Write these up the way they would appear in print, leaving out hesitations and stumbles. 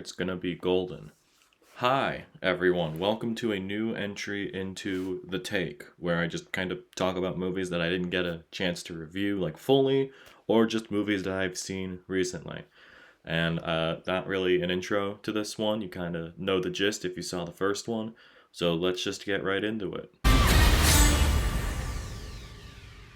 It's gonna be golden. Hi, everyone. Welcome to a new entry into The Take, where I just kind of talk about movies that I didn't get a chance to review, like fully, or just movies that I've seen recently. And not really an intro to this one. You kind of know the gist if you saw the first one. So let's just get right into it.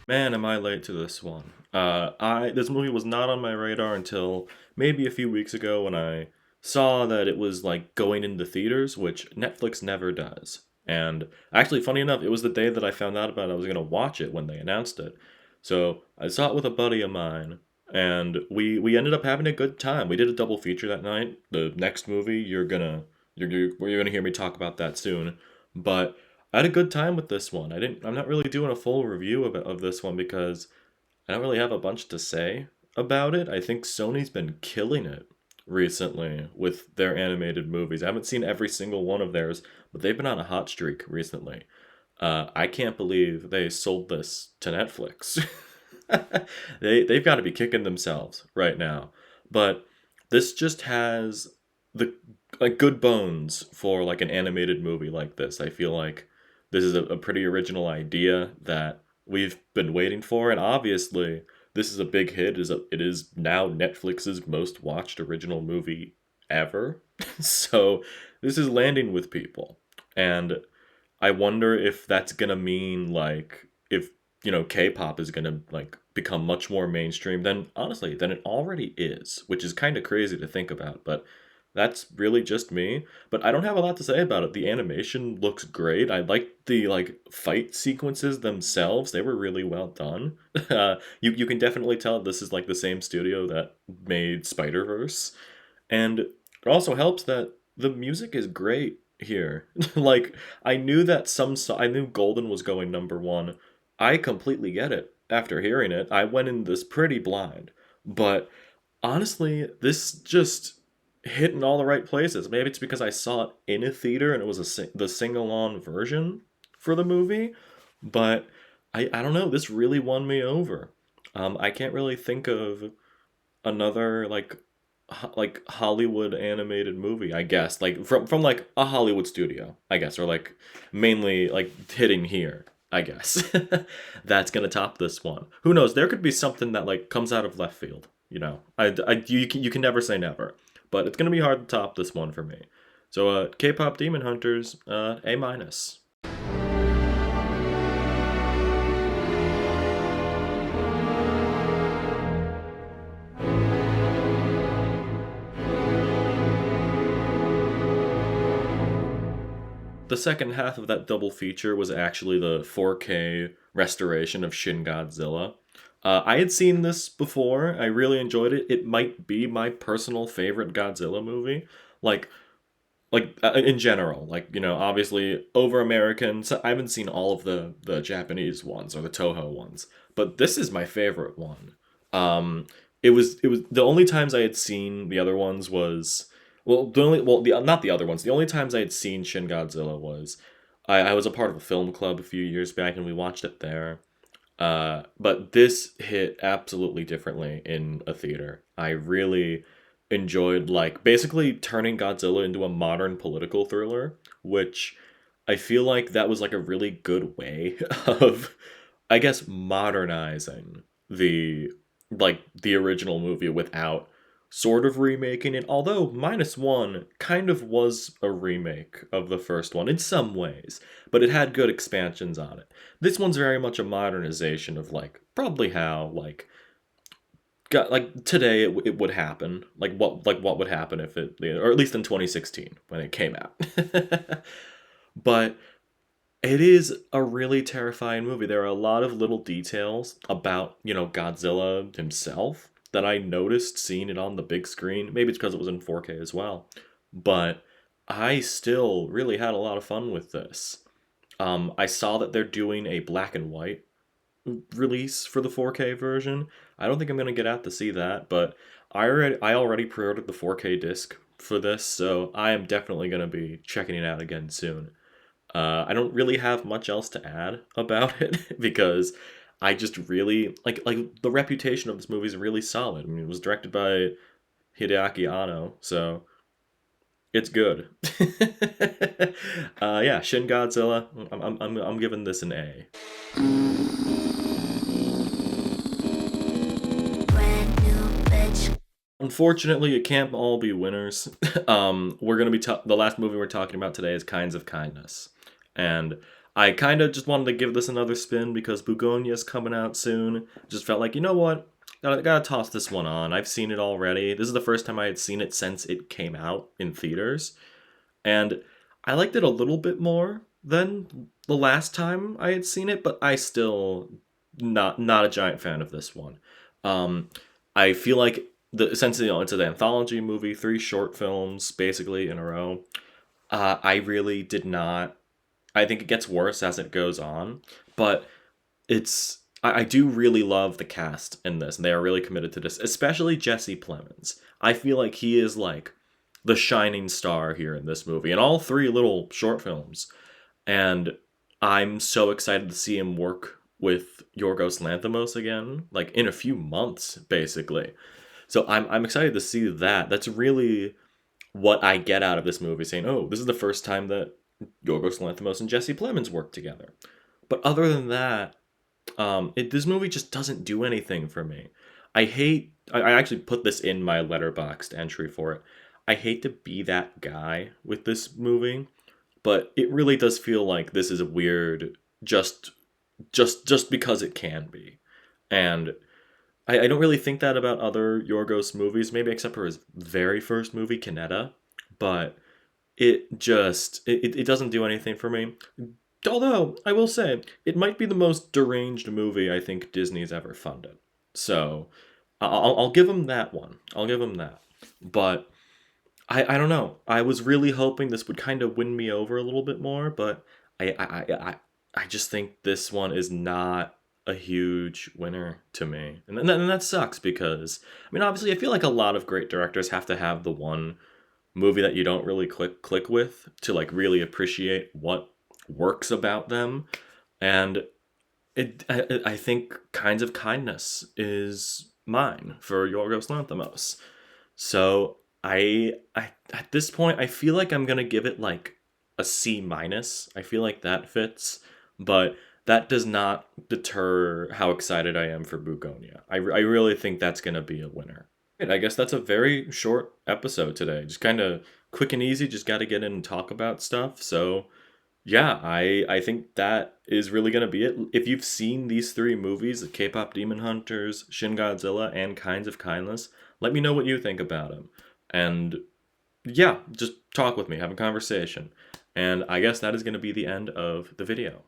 Man, am I late to this one. This movie was not on my radar until maybe a few weeks ago when I saw that it was like going into theaters, which Netflix never does. And actually, funny enough, it was the day that I found out about it, I was gonna watch it when they announced it. So I saw it with a buddy of mine, and we ended up having a good time. We did a double feature that night. The next movie you're gonna hear me talk about that soon, but. I had a good time with this one. I'm not really doing a full review of this one because I don't really have a bunch to say about it. I think Sony's been killing it recently with their animated movies. I haven't seen every single one of theirs, but they've been on a hot streak recently. I can't believe they sold this to Netflix. They've got to be kicking themselves right now. But this just has the like good bones for like an animated movie like this. I feel like this is a pretty original idea that we've been waiting for, and obviously this is a big hit. It is now Netflix's most watched original movie ever. So this is landing with people, and I wonder if that's gonna mean like if K-pop is gonna like become much more mainstream than honestly than it already is, which is kind of crazy to think about, but that's really just me. But I don't have a lot to say about it. The animation looks great. I like the like fight sequences themselves. They were really well done. You can definitely tell this is like the same studio that made Spider-Verse. And it also helps that the music is great here. Like I knew Golden was going number one. I completely get it after hearing it. I went in this pretty blind, but honestly, this just hit in all the right places. Maybe it's because I saw it in a theater and it was the sing-along version for the movie, but I don't know. This really won me over. I can't really think of another like Hollywood animated movie, I guess, like from like a Hollywood studio, I guess, or like mainly like hitting here, I guess. That's gonna top this one. Who knows? There could be something that like comes out of left field. You can never say never, but it's gonna be hard to top this one for me. So, K-pop Demon Hunters, A minus. The second half of that double feature was actually the 4K restoration of Shin Godzilla. I had seen this before. I really enjoyed it. It might be my personal favorite Godzilla movie. Like, in general, like obviously over Americans. I haven't seen all of the Japanese ones or the Toho ones, but this is my favorite one. It was the only times I had seen the other ones was the not the other ones. The only times I had seen Shin Godzilla was I was a part of a film club a few years back and we watched it there. But this hit absolutely differently in a theater. I really enjoyed like basically turning Godzilla into a modern political thriller, which I feel like that was like a really good way of I guess modernizing the original movie without sort of remaking it. Although Minus One kind of was a remake of the first one in some ways, but it had good expansions on it. This one's very much a modernization of like probably how got like today it would happen like what would happen if it or at least in 2016 when it came out. But it is a really terrifying movie. There are a lot of little details about, Godzilla himself that I noticed seeing it on the big screen. Maybe it's because it was in 4K as well. But I still really had a lot of fun with this. I saw that they're doing a black and white release for the 4K version. I don't think I'm gonna get out to see that, but I already pre-ordered the 4K disc for this, so I am definitely gonna be checking it out again soon. I don't really have much else to add about it because I just really like the reputation of this movie is really solid. I mean, it was directed by Hideaki Anno, so It's good. Yeah, Shin Godzilla. I'm giving this an A. Brand new bitch. Unfortunately, it can't all be winners. We're gonna be the last movie we're talking about today is Kinds of Kindness, and I kind of just wanted to give this another spin because Bugonia's coming out soon. Just felt like, you know what, gotta toss this one on. I've seen it already. This is the first time I had seen it since it came out in theaters, and I liked it a little bit more than the last time I had seen it, but I still not a giant fan of this one. Um, I feel like essentially, it's an anthology movie, three short films basically in a row. I really did not. I think it gets worse as it goes on, but I do really love the cast in this, and they are really committed to this, especially Jesse Plemons. I feel like he is like the shining star here in this movie, in all three little short films. And I'm so excited to see him work with Yorgos Lanthimos again, like in a few months, basically. So I'm excited to see that. That's really what I get out of this movie, saying, "Oh, this is the first time that Yorgos Lanthimos and Jesse Plemons worked together." But other than that, this movie just doesn't do anything for me. I actually put this in my letterboxed entry for it. I hate to be that guy with this movie, but it really does feel like this is weird just just because it can be. And I don't really think that about other Yorgos movies, maybe except for his very first movie, Kaneda. But it doesn't do anything for me. Although, I will say, it might be the most deranged movie I think Disney's ever funded. So, I'll give him that one. I'll give him that. But I don't know. I was really hoping this would kind of win me over a little bit more, but I just think this one is not a huge winner to me. And that sucks because, I mean, obviously, I feel like a lot of great directors have to have the one movie that you don't really click with to like really appreciate what works about them. And I think Kinds of Kindness is mine for Yorgos Lanthimos. So I at this point I feel like I'm gonna give it like a C minus. I feel like that fits, but that does not deter how excited I am for Bugonia. I really think that's gonna be a winner. Right, I guess that's a very short episode today. Just kind of quick and easy. Just got to get in and talk about stuff. So yeah, I think that is really gonna be it. If you've seen these three movies, the K-pop Demon Hunters, Shin Godzilla, and Kinds of Kindness, let me know what you think about them. And yeah, just talk with me, have a conversation. And I guess that is gonna be the end of the video.